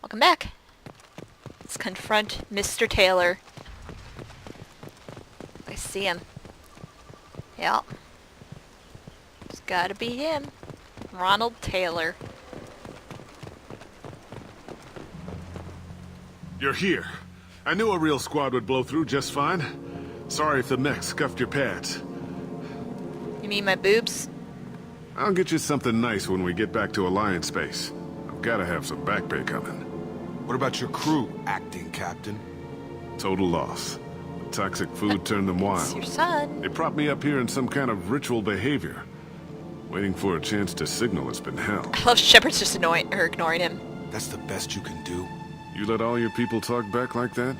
Welcome back. Let's confront Mr. Taylor. I see him. Yeah. It's gotta be him. Ronald Taylor. You're here. I knew a real squad would blow through just fine. Sorry if the mech scuffed your pads. You mean my boobs? I'll get you something nice when we get back to Alliance space. I've gotta have some back pay coming. What about your crew, acting captain? Total loss. The toxic food turned them It's your wild. son. They propped me up here in some kind of ritual behavior. Waiting for a chance to signal has been hell. I love Shepard's just ignoring him. That's the best you can do? You let all your people talk back like that?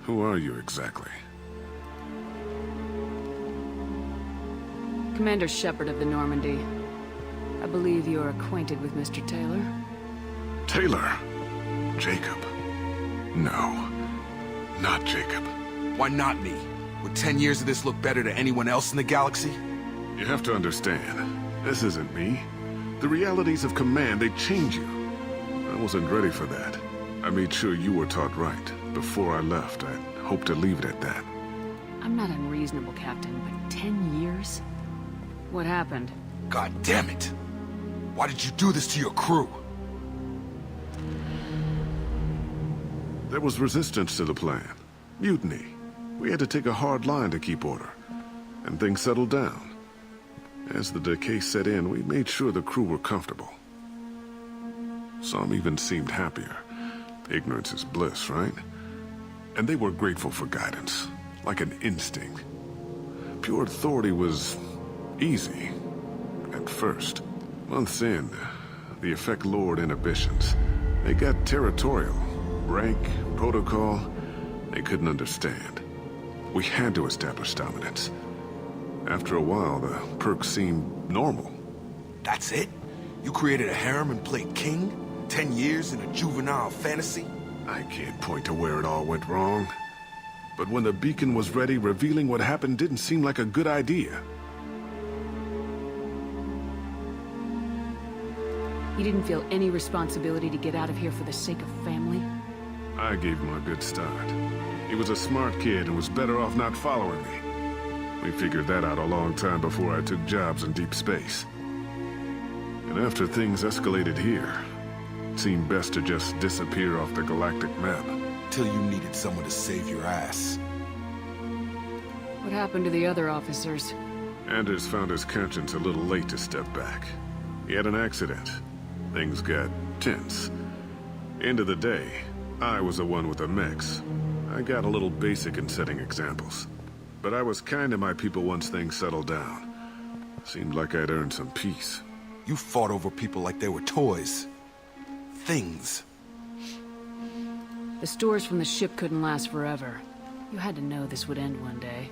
Who are you exactly? Commander Shepard of the Normandy. I believe you are acquainted with Mr. Taylor. Taylor? Jacob? No. Not Jacob. Why not me? Would 10 years of this look better to anyone else in the galaxy? You have to understand, this isn't me. The realities of command, they change you. I wasn't ready for that. I made sure you were taught right. Before I left, I hoped to leave it at that. I'm not unreasonable, Captain, but 10 years? What happened? God damn it! Why did you do this to your crew? There was resistance to the plan. Mutiny. We had to take a hard line to keep order. And things settled down. As the decay set in, we made sure the crew were comfortable. Some even seemed happier. Ignorance is bliss, right? And they were grateful for guidance, like an instinct. Pure authority was easy, at first. Months in, the effect lowered inhibitions. They got territorial. Rank, protocol, they couldn't understand. We had to establish dominance. After a while, the perks seemed normal. That's it? You created a harem and played king? 10 years in a juvenile fantasy? I can't point to where it all went wrong. But when the beacon was ready, revealing what happened didn't seem like a good idea. You didn't feel any responsibility to get out of here for the sake of family? I gave him a good start. He was a smart kid and was better off not following me. We figured that out a long time before I took jobs in deep space. And after things escalated here, it seemed best to just disappear off the galactic map. Till you needed someone to save your ass. What happened to the other officers? Anders found his conscience a little late to step back. He had an accident. Things got tense. End of the day, I was the one with the mix. I got a little basic in setting examples. But I was kind to my people once things settled down. Seemed like I'd earned some peace. You fought over people like they were toys. Things. The stores from the ship couldn't last forever. You had to know this would end one day.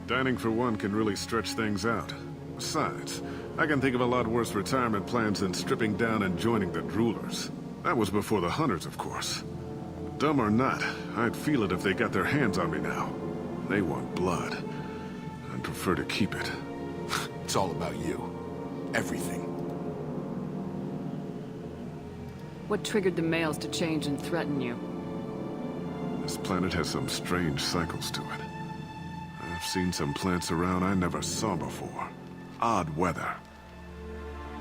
Dining for one can really stretch things out. Besides, I can think of a lot worse retirement plans than stripping down and joining the Droolers. That was before the Hunters, of course. Dumb or not, I'd feel it if they got their hands on me now. They want blood. I'd prefer to keep it. It's all about you. Everything. What triggered the males to change and threaten you? This planet has some strange cycles to it. I've seen some plants around I never saw before. Odd weather.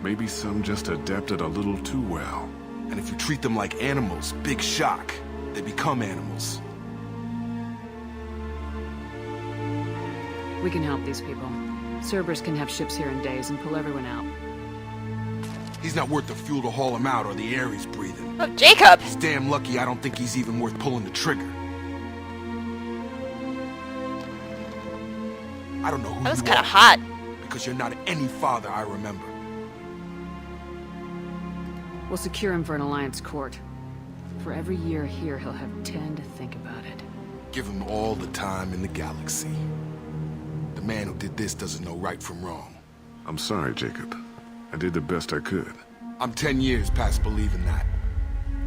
Maybe some just adapted a little too well. And if you treat them like animals, big shock. They become animals. We can help these people. Cerberus can have ships here in days and pull everyone out. He's not worth the fuel to haul him out or the air he's breathing. Oh, Jacob! He's damn lucky I don't think he's even worth pulling the trigger. I don't know who That was you kind are, of hot. because you're not any father I remember. We'll secure him for an Alliance court. For every year here, he'll have 10 to think about it. Give him all the time in the galaxy. The man who did this doesn't know right from wrong. I'm sorry, Jacob. I did the best I could. I'm 10 years past believing that.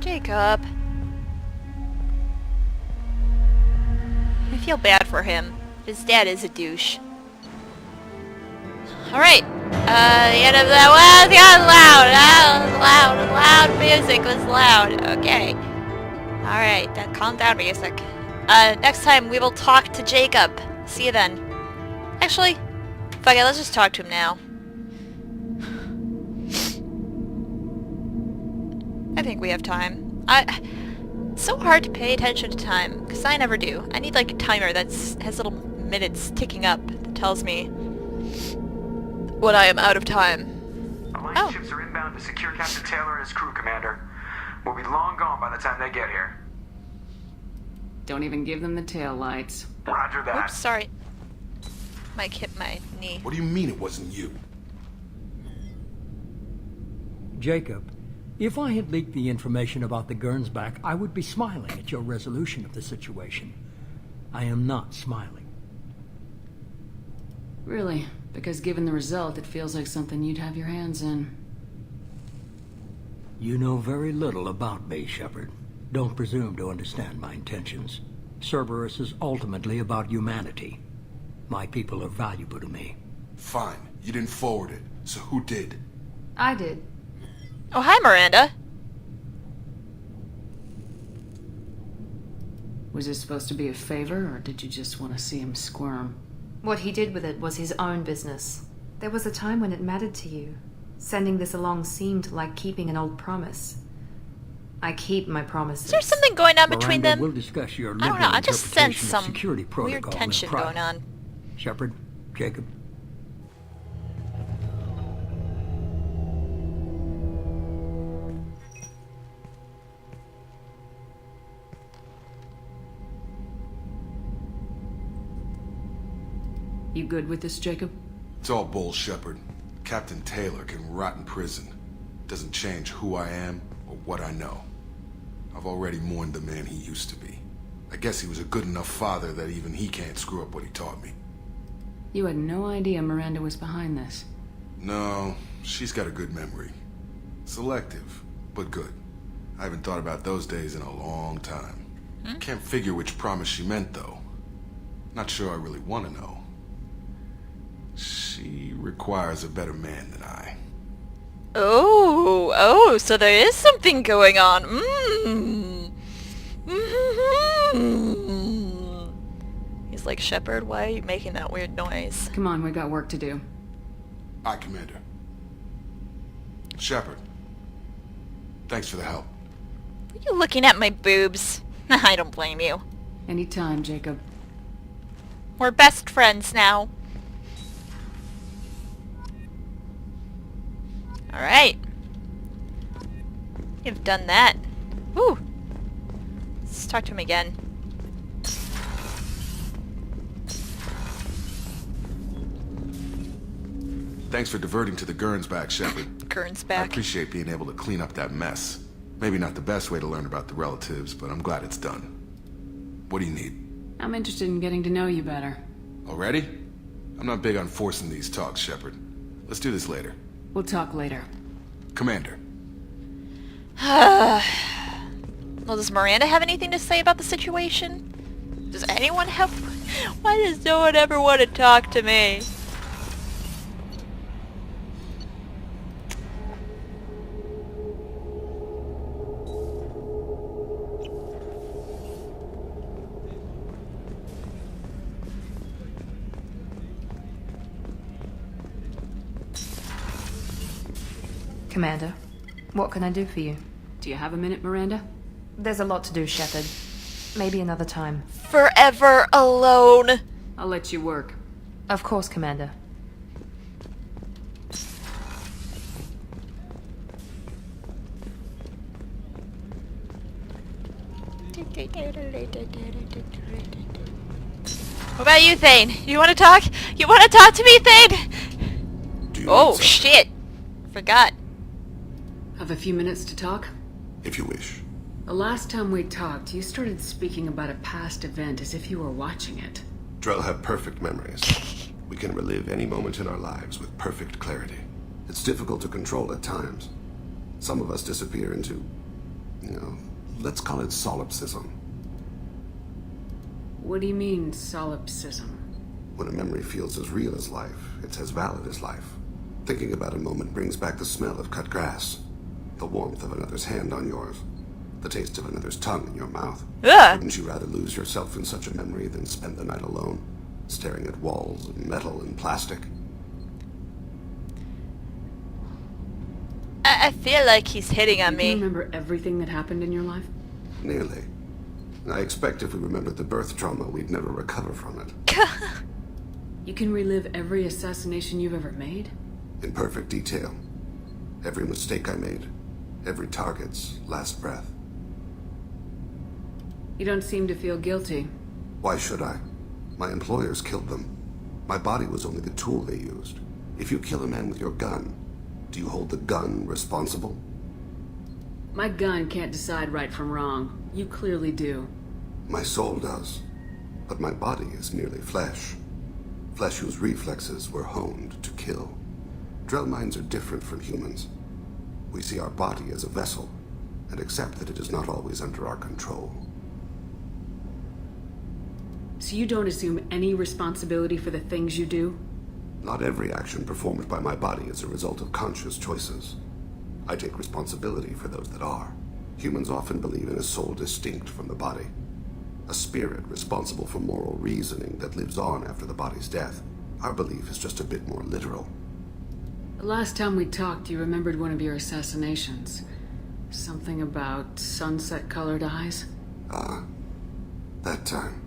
Jacob. I feel bad for him. His dad is a douche. Alright. The end of that. Well, it got loud. Loud music was loud. Okay. Alright, then calm down, music. Next time we will talk to Jacob. See you then. Actually, fuck it, let's just talk to him now. I think we have time. It's so hard to pay attention to time, because I never do. I need like a timer that has little minutes ticking up that tells me when I am out of time. Alliance ships are inbound to secure Captain Taylor and his crew, Commander. We'll be long gone by the time they get here. Don't even give them the tail lights. Roger that. Oops, sorry. Mike hit my knee. What do you mean it wasn't you? Jacob, if I had leaked the information about the Gernsback, I would be smiling at your resolution of the situation. I am not smiling. Really? Because given the result, it feels like something you'd have your hands in. You know very little about me, Shepard. Don't presume to understand my intentions. Cerberus is ultimately about humanity. My people are valuable to me. Fine. You didn't forward it. So who did? I did. Oh, hi, Miranda. Was this supposed to be a favor, or did you just want to see him squirm? What he did with it was his own business. There was a time when it mattered to you. Sending this along seemed like keeping an old promise. I keep my promises. Is there something going on between Miranda, them? we'll discuss your I liberal don't know, I just sense interpretation some of security weird protocol tension in private. going on. Shepard, Jacob. You good with this, Jacob? It's all bull, Shepard. Captain Taylor can rot in prison. Doesn't change who I am or what I know. I've already mourned the man he used to be. I guess he was a good enough father that even he can't screw up what he taught me. You had no idea Miranda was behind this. No, she's got a good memory. Selective, but good. I haven't thought about those days in a long time. Can't figure which promise she meant, though. Not sure I really want to know. She requires a better man than I. Oh, so there is something going on. He's like, Shepard, why are you making that weird noise? Come on, we got work to do. Aye, Commander. Shepard. Thanks for the help. Are you looking at my boobs? I don't blame you. Anytime, Jacob. We're best friends now. Alright. You've done that. Woo! Let's talk to him again. Thanks for diverting to the Gernsback, Shepard. Gurn's I back. appreciate being able to clean up that mess. Maybe not the best way to learn about the relatives, but I'm glad it's done. What do you need? I'm interested in getting to know you better. Already? I'm not big on forcing these talks, Shepard. Let's do this later. We'll talk later. Commander. Well, does Miranda have anything to say about the situation? Does anyone have... Why does no one ever want to talk to me? Commander, what can I do for you? Do you have a minute, Miranda? There's a lot to do, Shepard. Maybe another time. Forever alone. I'll let you work. Of course, Commander. What about you, Thane? You want to talk? You want to talk to me, Thane? Do you Oh, need something? shit. Forgot. Have a few minutes to talk? If you wish. The last time we talked, you started speaking about a past event as if you were watching it. Drell have perfect memories. We can relive any moment in our lives with perfect clarity. It's difficult to control at times. Some of us disappear into, let's call it solipsism. What do you mean, solipsism? When a memory feels as real as life, it's as valid as life. Thinking about a moment brings back the smell of cut grass, the warmth of another's hand on yours, the taste of another's tongue in your mouth. Ugh. Wouldn't you rather lose yourself in such a memory than spend the night alone, staring at walls of metal and plastic? I feel like he's hitting on You can me. remember everything that happened in your life? Nearly. I expect if we remembered the birth trauma, we'd never recover from it. You can relive every assassination you've ever made? In perfect detail. Every mistake I made. Every target's last breath. You don't seem to feel guilty. Why should I? My employers killed them. My body was only the tool they used. If you kill a man with your gun, do you hold the gun responsible? My gun can't decide right from wrong. You clearly do. My soul does. But my body is merely flesh. Flesh whose reflexes were honed to kill. Drell minds are different from humans. We see our body as a vessel, and accept that it is not always under our control. So you don't assume any responsibility for the things you do? Not every action performed by my body is a result of conscious choices. I take responsibility for those that are. Humans often believe in a soul distinct from the body. A spirit responsible for moral reasoning that lives on after the body's death. Our belief is just a bit more literal. The last time we talked, you remembered one of your assassinations. Something about sunset-colored eyes? That time.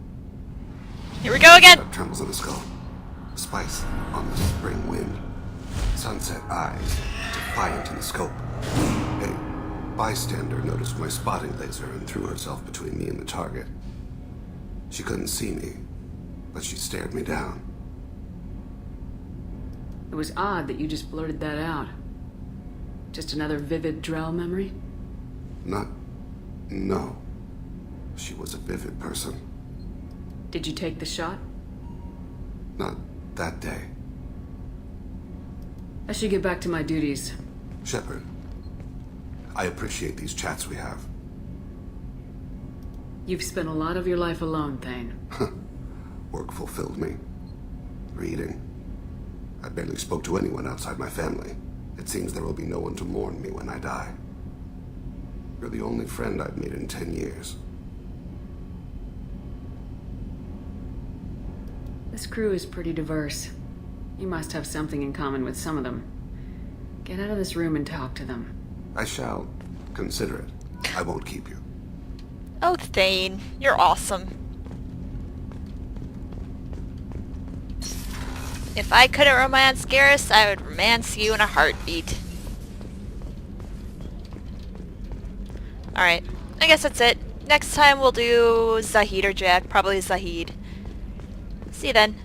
Here we go again. Trembles in the skull. Spice on the spring wind. Sunset eyes, defiant in the scope. A bystander noticed my spotting laser and threw herself between me and the target. She couldn't see me, but she stared me down. It was odd that you just blurted that out. Just another vivid Drell memory? No. She was a vivid person. Did you take the shot? Not that day. I should get back to my duties. Shepard, I appreciate these chats we have. You've spent a lot of your life alone, Thane. Work fulfilled me. Reading. I barely spoke to anyone outside my family. It seems there will be no one to mourn me when I die. You're the only friend I've made in 10 years. This crew is pretty diverse. You must have something in common with some of them. Get out of this room and talk to them. I shall consider it. I won't keep you. Oh, Thane, you're awesome. If I couldn't romance Garrus, I would romance you in a heartbeat. Alright, I guess that's it. Next time we'll do Zahid or Jack. Probably Zahid. See you then.